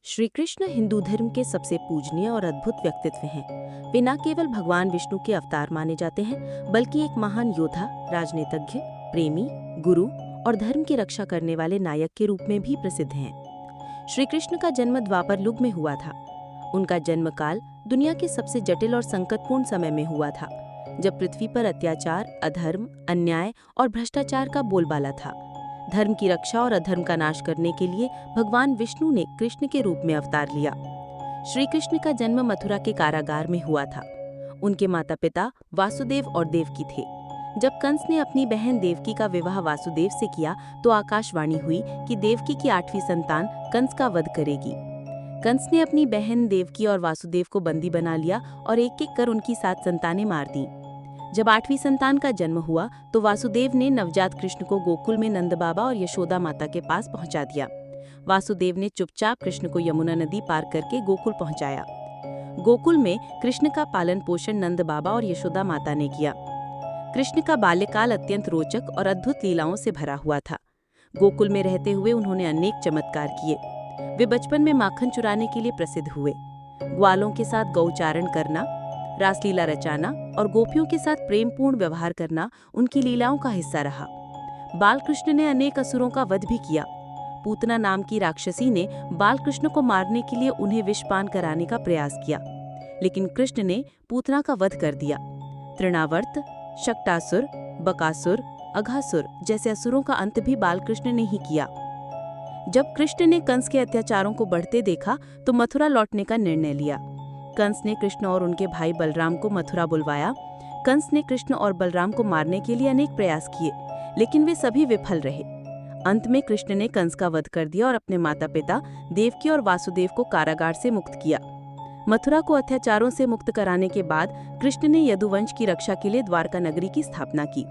श्री कृष्ण हिंदू धर्म के सबसे पूजनीय और अद्भुत व्यक्तित्व हैं। वे न केवल भगवान विष्णु के अवतार माने जाते हैं, बल्कि एक महान योद्धा, राजनीतिज्ञ, प्रेमी, गुरु और धर्म की रक्षा करने वाले नायक के रूप में भी प्रसिद्ध हैं। श्री कृष्ण का जन्म द्वापर युग में हुआ था। उनका जन्म काल दुनिया के सबसे जटिल और संकटपूर्ण समय में हुआ था, जब पृथ्वी पर अत्याचार, अधर्म, अन्याय और भ्रष्टाचार का बोलबाला था। धर्म की रक्षा और अधर्म का नाश करने के लिए भगवान विष्णु ने कृष्ण के रूप में अवतार लिया। श्री कृष्ण का जन्म मथुरा के कारागार में हुआ था। उनके माता पिता वासुदेव और देवकी थे। जब कंस ने अपनी बहन देवकी का विवाह वासुदेव से किया तो आकाशवाणी हुई कि देवकी की 8वीं संतान कंस का वध करेगी। कंस ने अपनी बहन देवकी और वासुदेव को बंदी बना लिया और एक एक कर उनकी 7 संतानें मार दी। जब 8वीं संतान का जन्म हुआ तो वासुदेव ने नवजात कृष्ण को गोकुल में नंद बाबा और यशोदा माता के पास पहुंचा दिया। वासुदेव ने चुपचाप कृष्ण को यमुना नदी पार करके गोकुल पहुंचाया। गोकुल में कृष्ण का पालन पोषण नंद बाबा और यशोदा माता ने किया। कृष्ण का बाल्यकाल अत्यंत रोचक और अद्भुत लीलाओं से भरा हुआ था। गोकुल में रहते हुए उन्होंने अनेक चमत्कार किए। वे बचपन में माखन चुराने के लिए प्रसिद्ध हुए। ग्वालों के साथ गौचारण करना, रासलीला रचाना और गोपियों के साथ प्रेमपूर्ण व्यवहार करना उनकी लीलाओं का हिस्सा रहा। बालकृष्ण ने अनेक असुरों का वध भी किया। पूतना नाम की राक्षसी ने बालकृष्ण को मारने के लिए उन्हें विषपान कराने का प्रयास किया, लेकिन कृष्ण ने पूतना का वध कर दिया। तृणावर्त, शक्टासुर, बकासुर, अघासुर जैसे असुरों का अंत भी बालकृष्ण ने ही किया। जब कृष्ण ने कंस के अत्याचारों को बढ़ते देखा तो मथुरा लौटने का निर्णय लिया। कंस ने कृष्ण और उनके भाई बलराम को मथुरा बुलवाया। कंस ने कृष्ण और बलराम को मारने के लिए अनेक प्रयास किए, लेकिन वे सभी विफल रहे। अंत में कृष्ण ने कंस का वध कर दिया और अपने माता पिता देवकी और वासुदेव को कारागार से मुक्त किया। मथुरा को अत्याचारों से मुक्त कराने के बाद कृष्ण ने यदुवंश की रक्षा के लिए द्वारका नगरी की स्थापना की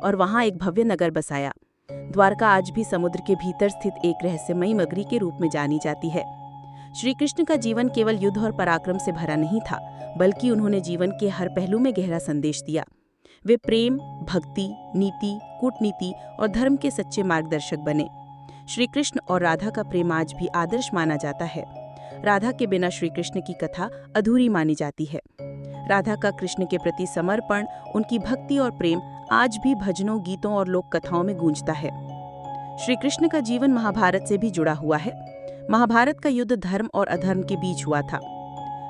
और वहां एक भव्य नगर बसाया। द्वारका आज भी समुद्र के भीतर स्थित एक रहस्यमयी नगरी के रूप में जानी जाती है। श्री कृष्ण का जीवन केवल युद्ध और पराक्रम से भरा नहीं था, बल्कि उन्होंने जीवन के हर पहलू में गहरा संदेश दिया। वे प्रेम, भक्ति, नीति, कूटनीति और धर्म के सच्चे मार्गदर्शक बने। श्री कृष्ण और राधा का प्रेम आज भी आदर्श माना जाता है। राधा के बिना श्री कृष्ण की कथा अधूरी मानी जाती है। राधा का कृष्ण के प्रति समर्पण, उनकी भक्ति और प्रेम आज भी भजनों, गीतों और लोक कथाओं में गूंजता है। श्री कृष्ण का जीवन महाभारत से भी जुड़ा हुआ है। महाभारत का युद्ध धर्म और अधर्म के बीच हुआ था।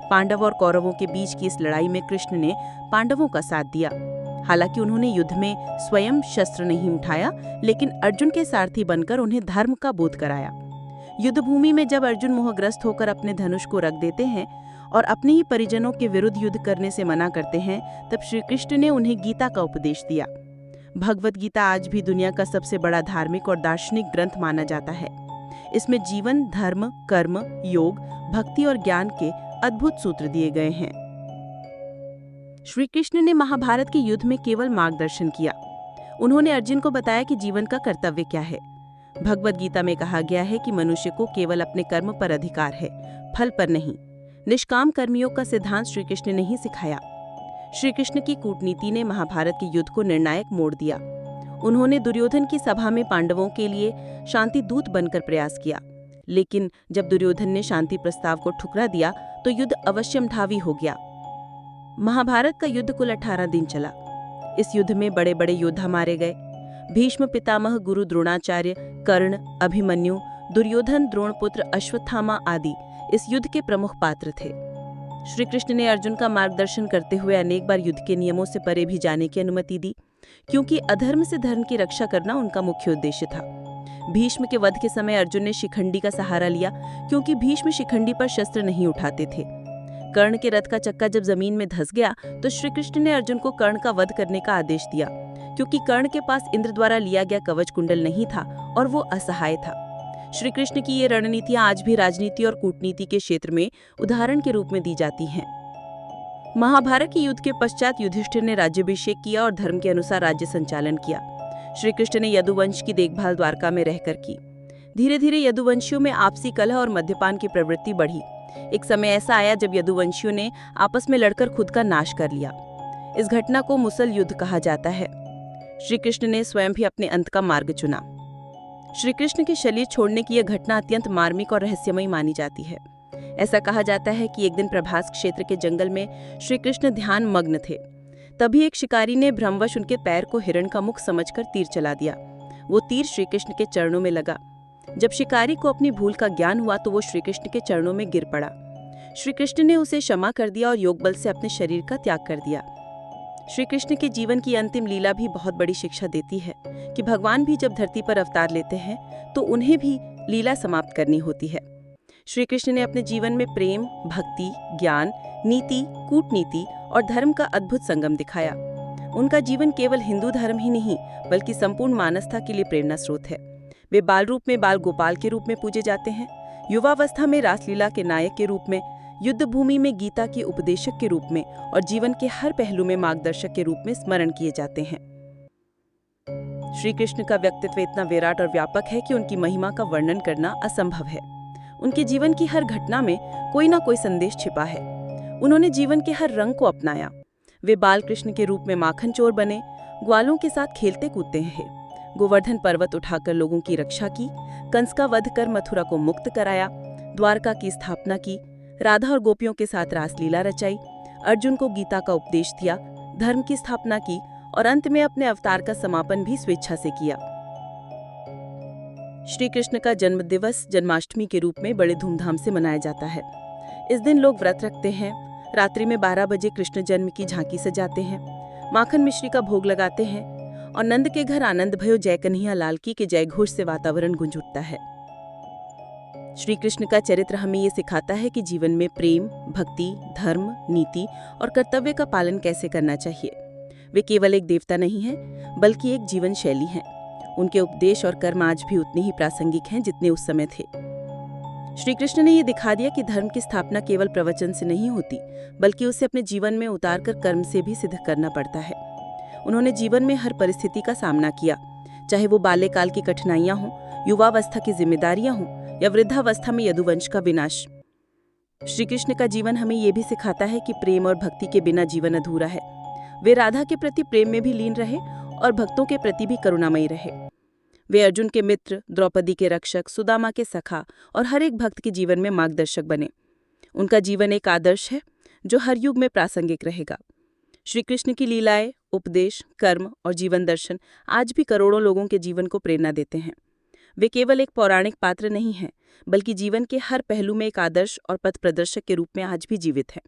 पांडव और कौरवों के बीच की इस लड़ाई में कृष्ण ने पांडवों का साथ दिया। हालांकि उन्होंने युद्ध में स्वयं शस्त्र नहीं उठाया, लेकिन अर्जुन के सारथी बनकर उन्हें धर्म का बोध कराया। युद्ध भूमि में जब अर्जुन मोहग्रस्त होकर अपने धनुष को रख देते हैं और अपने ही परिजनों के विरुद्ध युद्ध करने से मना करते हैं, तब श्री कृष्ण ने उन्हें गीता का उपदेश दिया। भगवद गीता आज भी दुनिया का सबसे बड़ा धार्मिक और दार्शनिक ग्रंथ माना जाता है। इसमें जीवन, धर्म, कर्म, योग, भक्ति और ज्ञान के अद्भुत सूत्र दिए गए हैं। श्री कृष्ण ने महाभारत के युद्ध में केवल मार्गदर्शन किया। उन्होंने अर्जुन को बताया कि जीवन का कर्तव्य क्या है। भगवद गीता में कहा गया है कि मनुष्य को केवल अपने कर्म पर अधिकार है, फल पर नहीं। निष्काम कर्मियों का सिद्धांत श्री कृष्ण ने ही सिखाया। श्री कृष्ण की कूटनीति ने महाभारत के युद्ध को निर्णायक मोड़ दिया। उन्होंने दुर्योधन की सभा में पांडवों के लिए शांति दूत बनकर प्रयास किया, लेकिन जब दुर्योधन ने शांति प्रस्ताव को ठुकरा दिया तो युद्ध अवश्यमढावी हो गया। महाभारत का युद्ध कुल 18 दिन चला। इस युद्ध में बड़े बड़े योद्धा मारे गए। भीष्म पितामह, गुरु द्रोणाचार्य, कर्ण, अभिमन्यु, दुर्योधन, द्रोणपुत्र, अश्वत्थामा आदि इस युद्ध के प्रमुख पात्र थे। श्री कृष्ण ने अर्जुन का मार्गदर्शन करते हुए अनेक बार युद्ध के नियमों से परे भी जाने की अनुमति दी, क्योंकि अधर्म से धर्म की रक्षा करना उनका मुख्य उद्देश्य था। भीष्म के वध के समय अर्जुन ने शिखंडी का सहारा लिया, क्योंकि भीष्म शिखंडी पर शस्त्र नहीं उठाते थे। कर्ण के रथ का चक्का जब जमीन में धंस गया तो श्री कृष्ण ने अर्जुन को कर्ण का वध करने का आदेश दिया, क्योंकि कर्ण के पास इंद्र द्वारा लिया गया कवच कुंडल नहीं था और वो असहाय था। श्री कृष्ण की ये रणनीतियां आज भी राजनीति और कूटनीति के क्षेत्र में उदाहरण के रूप में दी जाती हैं। महाभारत के युद्ध के पश्चात युधिष्ठिर ने राज्याभिषेक किया और धर्म के अनुसार राज्य संचालन किया। श्री कृष्ण ने यदुवंश की देखभाल द्वारका में रहकर की। धीरे धीरे यदुवंशियों में आपसी कलह और मद्यपान की प्रवृत्ति बढ़ी। एक समय ऐसा आया जब यदुवंशियों ने आपस में लड़कर खुद का नाश कर लिया। इस घटना को मुसल युद्ध कहा जाता है। श्री कृष्ण ने स्वयं भी अपने अंत का मार्ग चुना। श्री कृष्ण के शरीर छोड़ने की यह घटना अत्यंत मार्मिक और रहस्यमयी मानी जाती है। ऐसा कहा जाता है कि एक दिन प्रभास क्षेत्र के जंगल में श्री कृष्ण ध्यान मग्न थे। तभी एक शिकारी ने भ्रमवश उनके पैर को हिरण का मुख समझकर तीर चला दिया। वो तीर श्री कृष्ण के चरणों में लगा। जब शिकारी को अपनी भूल का ज्ञान हुआ तो वो श्री कृष्ण के चरणों में गिर पड़ा। श्री कृष्ण ने उसे क्षमा कर दिया और योग बल से अपने शरीर का त्याग कर दिया। श्री कृष्ण के जीवन की अंतिम लीला भी बहुत बड़ी शिक्षा देती है कि भगवान भी जब धरती पर अवतार लेते हैं तो उन्हें भी लीला समाप्त करनी होती है। श्री कृष्ण ने अपने जीवन में प्रेम, भक्ति, ज्ञान, नीति, कूटनीति और धर्म का अद्भुत संगम दिखाया। उनका जीवन केवल हिंदू धर्म ही नहीं बल्कि संपूर्ण मानवता के लिए प्रेरणा स्रोत है। वे बाल रूप में बाल गोपाल के रूप में पूजे जाते हैं, युवावस्था में रासलीला के नायक के रूप में, युद्ध भूमि में गीता के उपदेशक के रूप में और जीवन के हर पहलू में मार्गदर्शक के रूप में स्मरण किए जाते हैं। श्री कृष्ण का व्यक्तित्व इतना विराट और व्यापक है कि उनकी महिमा का वर्णन करना असंभव है। उनके जीवन की हर घटना में कोई ना कोई संदेश छिपा है। उन्होंने जीवन के हर रंग को अपनाया। वे बाल कृष्ण के रूप में माखन चोर बने, ग्वालों के साथ खेलते कूदते हैं, गोवर्धन पर्वत उठाकर लोगों की रक्षा की, कंस का वध कर मथुरा को मुक्त कराया, द्वारका की स्थापना की, राधा और गोपियों के साथ रासलीला रचाई, अर्जुन को गीता का उपदेश दिया, धर्म की स्थापना की और अंत में अपने अवतार का समापन भी स्वेच्छा से किया। श्री कृष्ण का जन्म दिवस जन्माष्टमी के रूप में बड़े धूमधाम से मनाया जाता है। इस दिन लोग व्रत रखते हैं, रात्रि में 12 बजे कृष्ण जन्म की झांकी सजाते हैं, माखन मिश्री का भोग लगाते हैं और नंद के घर आनंद भयो जय कन्हैया लाल की के जय घोष से वातावरण गूंज उठता है। श्री कृष्ण का चरित्र हमें ये सिखाता है कि जीवन में प्रेम, भक्ति, धर्म, नीति और कर्तव्य का पालन कैसे करना चाहिए। वे केवल एक देवता नहीं हैं, बल्कि एक जीवन शैली हैं। उनके उपदेश और कर्म आज भी उतने ही प्रासंगिक हैं जितने उस समय थे। श्री कृष्ण ने ये दिखा दिया कि धर्म की स्थापना केवल प्रवचन से नहीं होती, बल्कि उसे अपने जीवन में उतारकर कर्म से भी सिद्ध करना पड़ता है। उन्होंने जीवन में हर परिस्थिति का सामना किया, चाहे वो बाल्यकाल की कठिनाइयां हों, युवावस्था की जिम्मेदारियां हों या वृद्धावस्था में यदुवंश का विनाश। श्री कृष्ण का जीवन हमें ये भी सिखाता है कि प्रेम और भक्ति के बिना जीवन अधूरा है। वे राधा के प्रति प्रेम में भी लीन रहे और भक्तों के प्रति भी करुणामयी रहे। वे अर्जुन के मित्र, द्रौपदी के रक्षक, सुदामा के सखा और हर एक भक्त के जीवन में मार्गदर्शक बने। उनका जीवन एक आदर्श है जो हर युग में प्रासंगिक रहेगा। श्री कृष्ण की लीलाएं, उपदेश, कर्म और जीवन दर्शन आज भी करोड़ों लोगों के जीवन को प्रेरणा देते हैं। वे केवल एक पौराणिक पात्र नहीं हैं, बल्कि जीवन के हर पहलू में एक आदर्श और पथ प्रदर्शक के रूप में आज भी जीवित हैं।